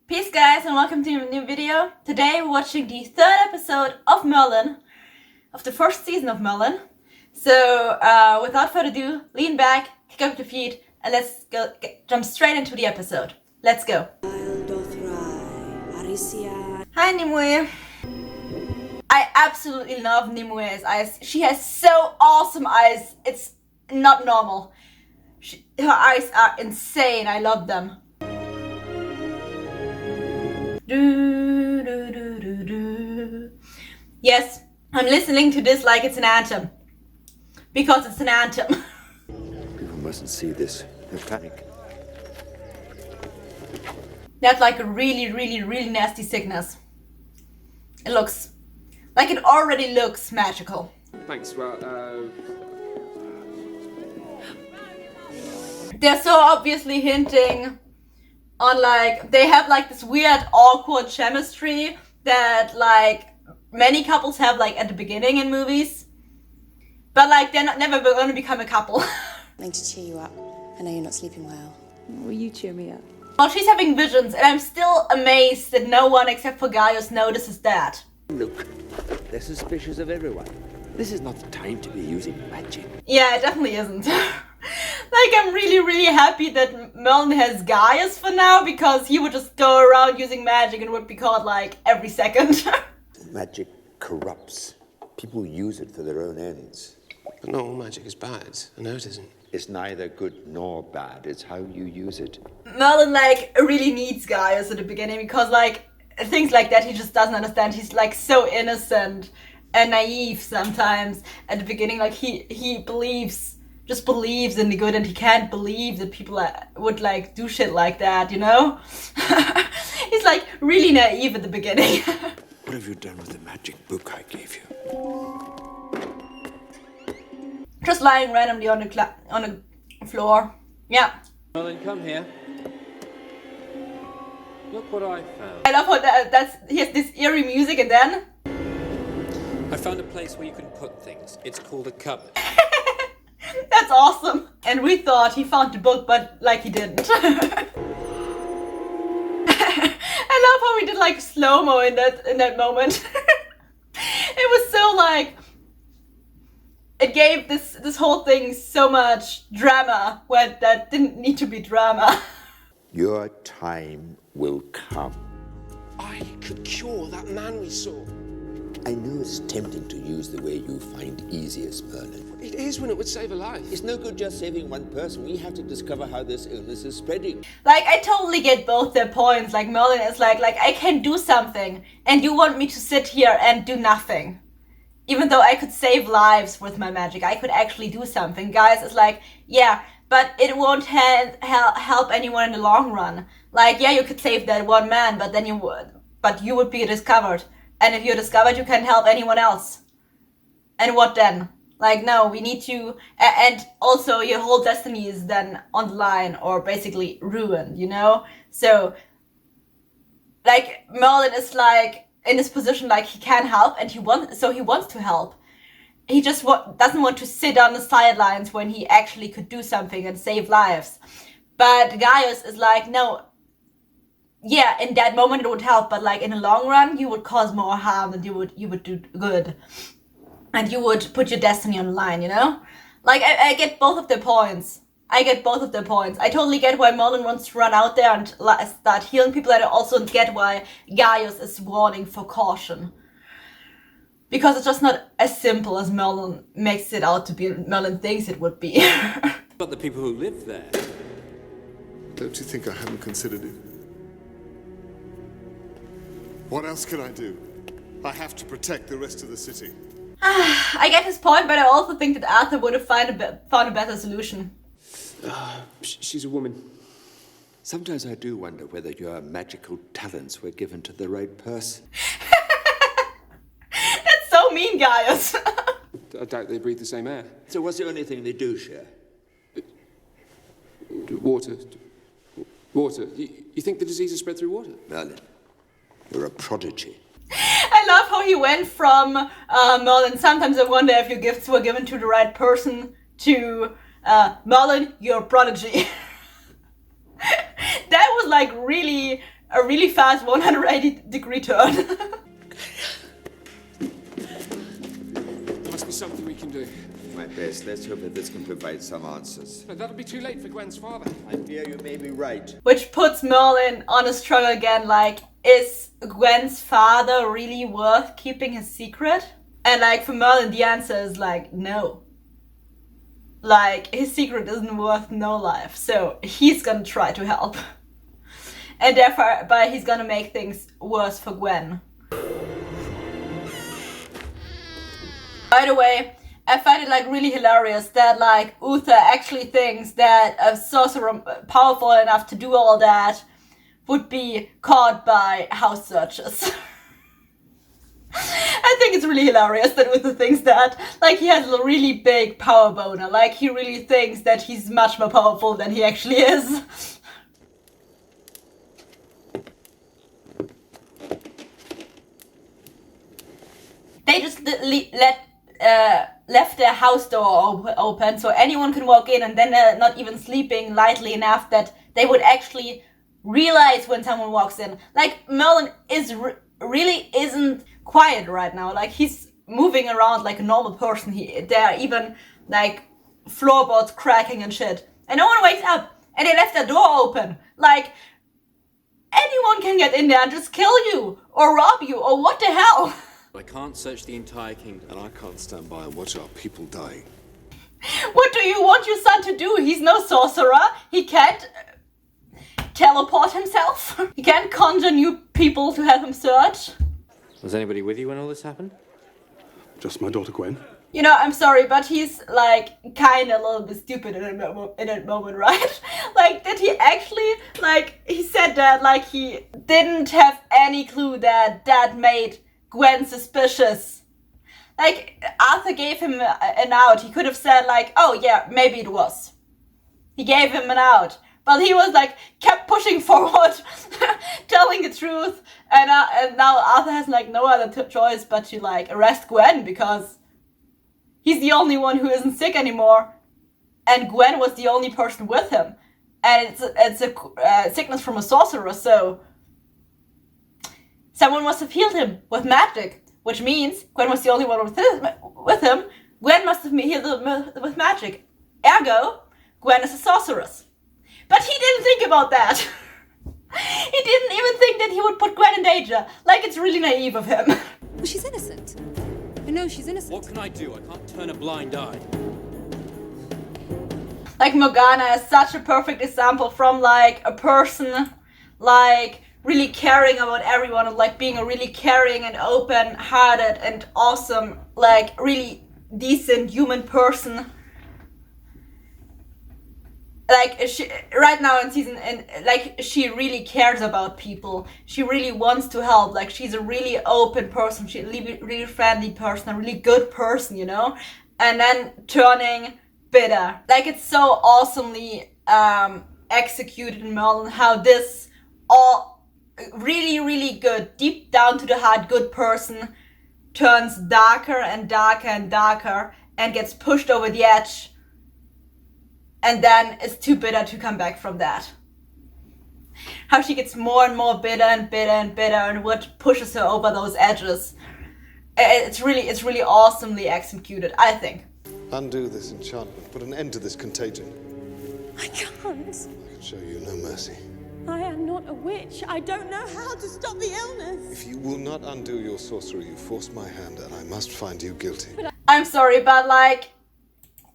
Peace guys and welcome to a new video. Today we're watching the third episode of Merlin, of the first season of Merlin. So without further ado, lean back, kick up your feet and let's go jump straight into the episode. Let's go. Hi Nimueh. I absolutely love Nimueh's eyes. She has so awesome eyes. It's not normal. Her eyes are insane. I love them. Yes, I'm listening to this like it's an anthem. Because it's an anthem. People mustn't see this. They'll panic. That's like a really nasty sickness. It looks like it already looks magical. Thanks, They're so obviously hinting on like, they have like this weird awkward chemistry that like many couples have like at the beginning in movies. But like they're never going to become a couple. Something to cheer you up. I know you're not sleeping well. Will you cheer me up? Well, she's having visions and I'm still amazed that no one except for Gaius notices that. Look, they're suspicious of everyone. This is not the time to be using magic. Yeah, it definitely isn't. Like, I'm really happy that Merlin has Gaius for now, because he would just go around using magic and would be caught like every second. Magic corrupts. People use it for their own ends. But not all magic is bad. I know it isn't. It's neither good nor bad. It's how you use it. Merlin like really needs Gaius at the beginning because like things like that he just doesn't understand. He's like so innocent and naive sometimes at the beginning. Like he just believes in the good, and he can't believe that people would like do shit like that, you know? He's like really naive at the beginning. What have you done with the magic book I gave you? Just lying randomly on the floor. Yeah. Merlin, come here. Look what I found. I love how he has this eerie music, and then I found a place where you can put things. It's called a cupboard. that's awesome. And we thought he found the book, but like he didn't. I love how we did like slow-mo in that moment. It was so like, it gave this whole thing so much drama when that didn't need to be drama. Your time will come. I could cure that man we saw. I know it's tempting to use the way you find easiest, Merlin. It is when it would save a life. It's no good just saving one person. We have to discover how this illness is spreading. Like, I totally get both their points. Like, Merlin is like I can do something, and you want me to sit here and do nothing. Even though I could save lives with my magic, I could actually do something. Gaius is like, yeah, but it won't help anyone in the long run. Like, yeah, you could save that one man, but then you would be discovered. And if you're discovered, you can't help anyone else. And what then? Like, no, we need to... And also, your whole destiny is then on the line, or basically ruined, you know? So, like, Merlin is like, in this position, like, he can help, and he wants to help. He just doesn't want to sit on the sidelines when he actually could do something and save lives. But Gaius is like, no... Yeah, in that moment it would help, but like in the long run, you would cause more harm than you would do good. And you would put your destiny on the line, you know? Like, I get both of their points. I totally get why Merlin wants to run out there and start healing people, and I also get why Gaius is warning for caution. Because it's just not as simple as Merlin makes it out to be, Merlin thinks it would be. But the people who live there. Don't you think I haven't considered it? What else can I do? I have to protect the rest of the city. I get his point, but I also think that Arthur would have found a better solution. She's a woman. Sometimes I do wonder whether your magical talents were given to the right person. That's so mean, Gaius. I doubt they breathe the same air. So what's the only thing they do share? Water. Water. You think the disease is spread through water? Merlin, you're a prodigy. I love how he went from Merlin, sometimes I wonder if your gifts were given to the right person, to Merlin, you're a prodigy. That was like really a really fast 180-degree turn. There must be something we can do. My best. Let's hope that this can provide some answers. But that'll be too late for Gwen's father. I fear you may be right. Which puts Merlin on a struggle again, like, is Gwen's father really worth keeping his secret? And like, for Merlin, the answer is like, no. Like, his secret isn't worth no life, so he's gonna try to help. And therefore, but he's gonna make things worse for Gwen. By the way, I find it like really hilarious that like Uther actually thinks that a sorcerer powerful enough to do all that would be caught by house searchers. I think it's really hilarious that Uther thinks that. Like, he has a really big power boner. Like, he really thinks that he's much more powerful than he actually is. They just left their house door open so anyone can walk in, and then they're not even sleeping lightly enough that they would actually realize when someone walks in. Like, Merlin is really isn't quiet right now. Like, he's moving around like a normal person. There are even like floorboards cracking and shit, and no one wakes up, and they left their door open. Like, anyone can get in there and just kill you or rob you or what the hell. I can't search the entire kingdom. And I can't stand by and watch our people die. What do you want your son to do? He's no sorcerer. He can't teleport himself. He can't conjure new people to have him search. Was anybody with you when all this happened? Just my daughter Gwen. You know, I'm sorry, but he's like kind of a little bit stupid in that moment, right? Like, did he actually, like, he said that like he didn't have any clue that that made Gwen suspicious. Like, Arthur gave him an out. He could have said like, oh yeah, maybe it was. He gave him an out. But he was like, kept pushing forward, telling the truth. And now Arthur has like no other choice but to like arrest Gwen because he's the only one who isn't sick anymore. And Gwen was the only person with him. And it's a sickness from a sorcerer, so someone must have healed him with magic, which means Gwen was the only one with him. Gwen must have healed him with magic. Ergo, Gwen is a sorceress. But he didn't think about that. He didn't even think that he would put Gwen in danger. Like, it's really naive of him. Well, she's innocent. I know she's innocent. What can I do? I can't turn a blind eye. Like, Morgana is such a perfect example from like a person like really caring about everyone, and like being a really caring and open-hearted and awesome, like really decent human person. Like, she right now in season, and like she really cares about people. She really wants to help. Like, she's a really open person. She's a really friendly person, a really good person, you know. And then turning bitter. Like, it's so awesomely executed in Merlin how this all really good, deep down to the heart, good person turns darker and darker and darker and gets pushed over the edge. And then is too bitter to come back from that. How she gets more and more bitter and bitter and bitter, and what pushes her over those edges. It's really awesomely executed, I think. Undo this enchantment. Put an end to this contagion. I can't. I can show you no mercy. I am not a witch. I don't know how to stop the illness. If you will not undo your sorcery, you forced my hand, and I must find you guilty. I'm sorry, but like,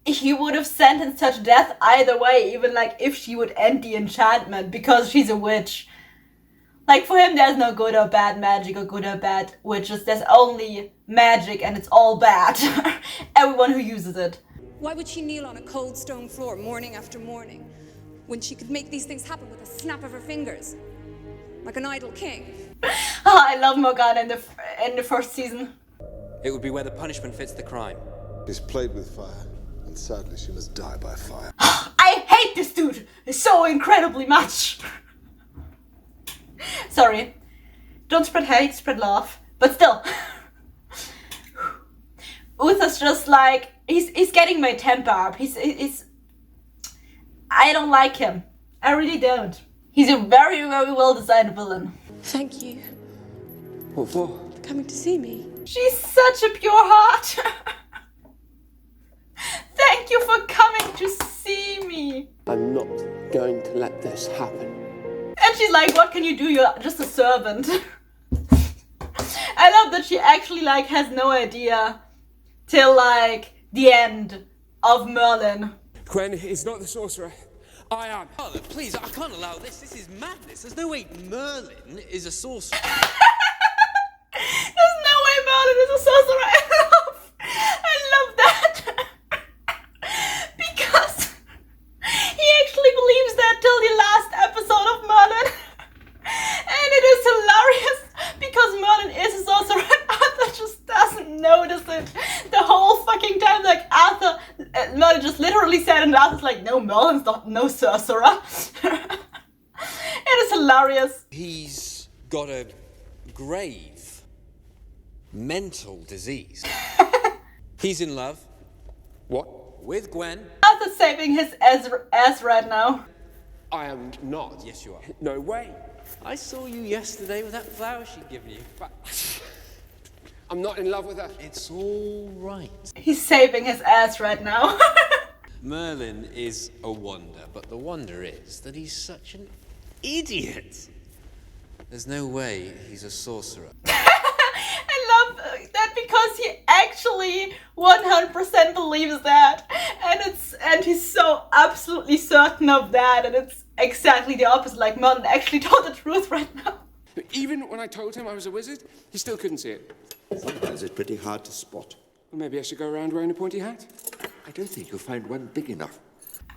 he would have sentenced her to death either way, even like if she would end the enchantment, because she's a witch. Like, for him, there's no good or bad magic or good or bad witches. There's only magic, and it's all bad. Everyone who uses it. Why would she kneel on a cold stone floor morning after morning when she could make these things happen with a snap of her fingers? Like an idle king. I love Morgana in the first season. It would be where the punishment fits the crime. She's played with fire, and sadly she must die by fire. I hate this dude so incredibly much. Sorry. Don't spread hate, spread love. But still. Uther's just like, he's getting my temper up. He's I don't like him. I really don't. He's a very, very well-designed villain. Thank you What for? for coming to see me. She's such a pure heart. Thank you for coming to see me. I'm not going to let this happen. And she's like, what can you do? You're just a servant. I love that she actually like has no idea till like the end of Merlin. Gwen is not the sorcerer. I am. Father, please, I can't allow this. This is madness. There's no way Merlin is a sorcerer. There's no way Merlin is a sorcerer. I love that. Because he actually believes that till the last episode of Merlin. And it is hilarious because Merlin is a sorcerer and Arthur just doesn't notice it the whole fucking time. Like Arthur, Merlin just literally said, and Arthur's like, no, Merlin's not no sorcerer. It is hilarious. He's got a grave mental disease. He's in love. What? With Gwen. Arthur's saving his ass right now. I am not. Yes, you are. No way. I saw you yesterday with that flower she'd given you. But I'm not in love with her. It's all right. He's saving his ass right now. Merlin is a wonder, but the wonder is that he's such an idiot. There's no way he's a sorcerer. I love that because he actually 100% believes that, and he's so absolutely certain of that, and it's exactly the opposite. Like Merlin actually told the truth right now. But even when I told him I was a wizard, he still couldn't see it. Sometimes it's pretty hard to spot. Well, maybe I should go around wearing a pointy hat. I don't think you'll find one big enough.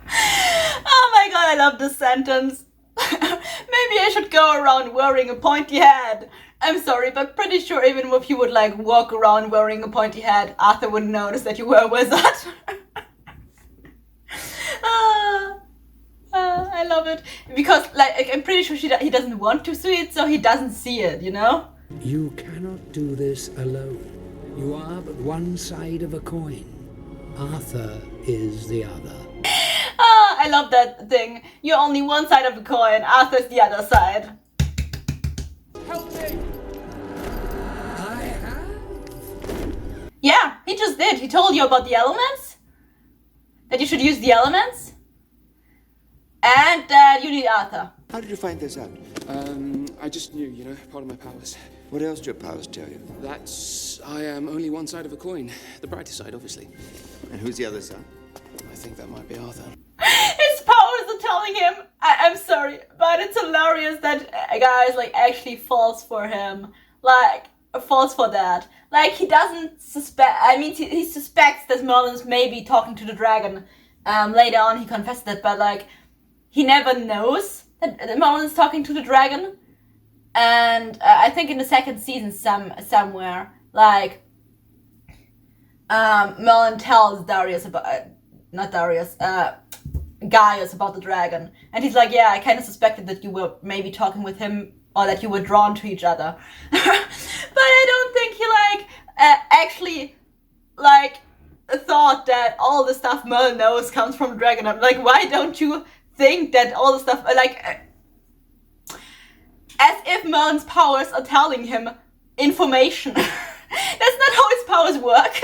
Oh my god, I love this sentence. Maybe I should go around wearing a pointy hat. I'm sorry, but pretty sure even if you would like walk around wearing a pointy hat, Arthur wouldn't notice that you were a wizard. I love it. Because like I'm pretty sure he doesn't want to see it, so he doesn't see it, you know? You cannot do this alone. You are but one side of a coin. Arthur is the other. I love that thing. You're only one side of the coin, Arthur's the other side. Help me! I have. Yeah, he just did. He told you about the elements. That you should use the elements. And that you need Arthur. How did you find this out? I just knew, you know, part of my powers. What else do your powers tell you? I am only one side of a coin. The brighter side, obviously. And who's the other side? I think that might be Arthur. His powers are telling him. I'm sorry, but it's hilarious that guys like actually falls for him. Like falls for that. Like he doesn't suspect. I mean, he suspects that Merlin's maybe talking to the dragon. Later on, he confessed it, but like he never knows that Merlin's talking to the dragon. And I think in the second season, somewhere like Merlin tells Darius about. Not Darius, Gaius about the dragon. And he's like, yeah, I kind of suspected that you were maybe talking with him or that you were drawn to each other. But I don't think he actually thought that all the stuff Merlin knows comes from the dragon. I'm like, why don't you think that all the stuff, as if Merlin's powers are telling him information. That's not how his powers work.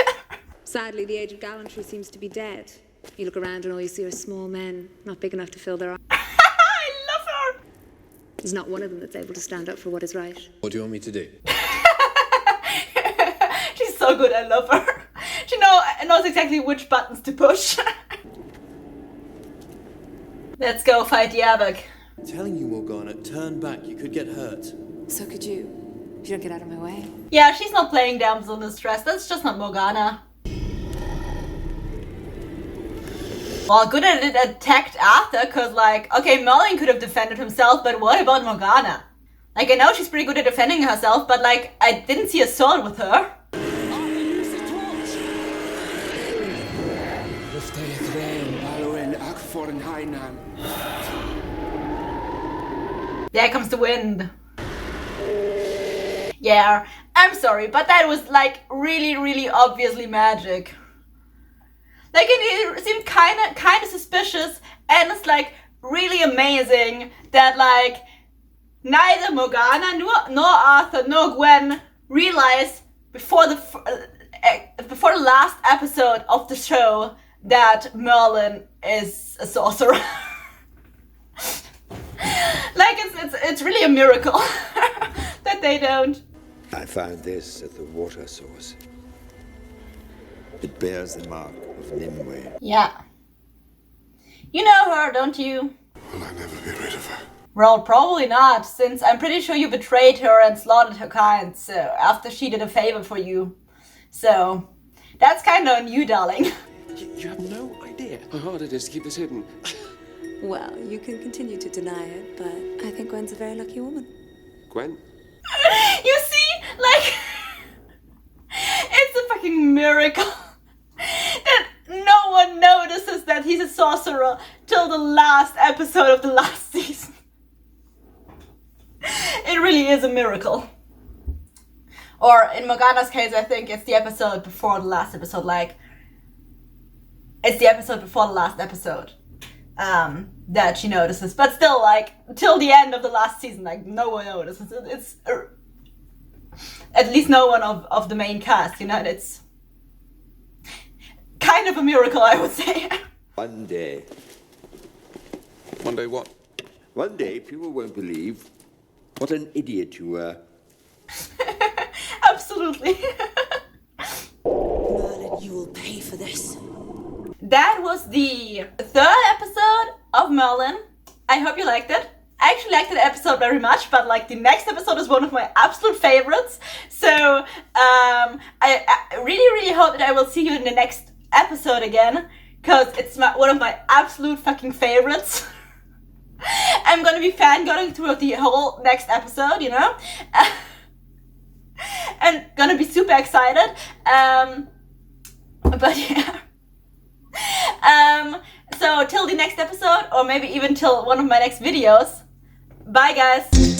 Sadly, the age of gallantry seems to be dead. You look around and all you see are small men, not big enough to fill their eyes. I love her. There's not one of them that's able to stand up for what is right. What do you want me to do? She's so good, I love her. She knows exactly which buttons to push. Let's go fight the Abbot. I'm telling you, Morgana, turn back. You could get hurt. So could you. If you don't get out of my way. Yeah, she's not playing damsel in distress. That's just not Morgana. Well, good that it attacked Arthur, because, okay, Merlin could have defended himself, but what about Morgana? I know she's pretty good at defending herself, but, I didn't see a sword with her. Arthur, use the torch! There comes the wind. Yeah, I'm sorry, but that was, really, really obviously magic. It seemed kind of suspicious, and it's really amazing that like neither Morgana nor Arthur nor Gwen realized before the last episode of the show that Merlin is a sorcerer. Like it's really a miracle that they don't. I found this at the water source. It bears the Mark of Nimueh. Yeah. You know her, don't you? Will I never be rid of her? Well, probably not, since I'm pretty sure you betrayed her and slaughtered her kind, so after she did a favor for you. So, that's kinda on you, darling. You have no idea how hard it is to keep this hidden. Well, you can continue to deny it, but I think Gwen's a very lucky woman. Gwen? You see? Like, it's a fucking miracle that no one notices that he's a sorcerer till the last episode of the last season. It really is a miracle. Or in Morgana's case, I think it's the episode before the last episode. Like, it's the episode before the last episode that she notices. But still, like, till the end of the last season, like, no one notices. It's at least no one of the main cast, you know? It's kind of a miracle, I would say. One day. One day what? One day, people won't believe what an idiot you were. Absolutely. Merlin, you will pay for this. That was the third episode of Merlin. I hope you liked it. I actually liked that episode very much, but like the next episode is one of my absolute favorites. So I really hope that I will see you in the next episode again, because it's one of my absolute fucking favorites. I'm gonna be fangirling throughout the whole next episode, you know? And gonna be super excited. But yeah. So till the next episode, or maybe even till one of my next videos. Bye guys!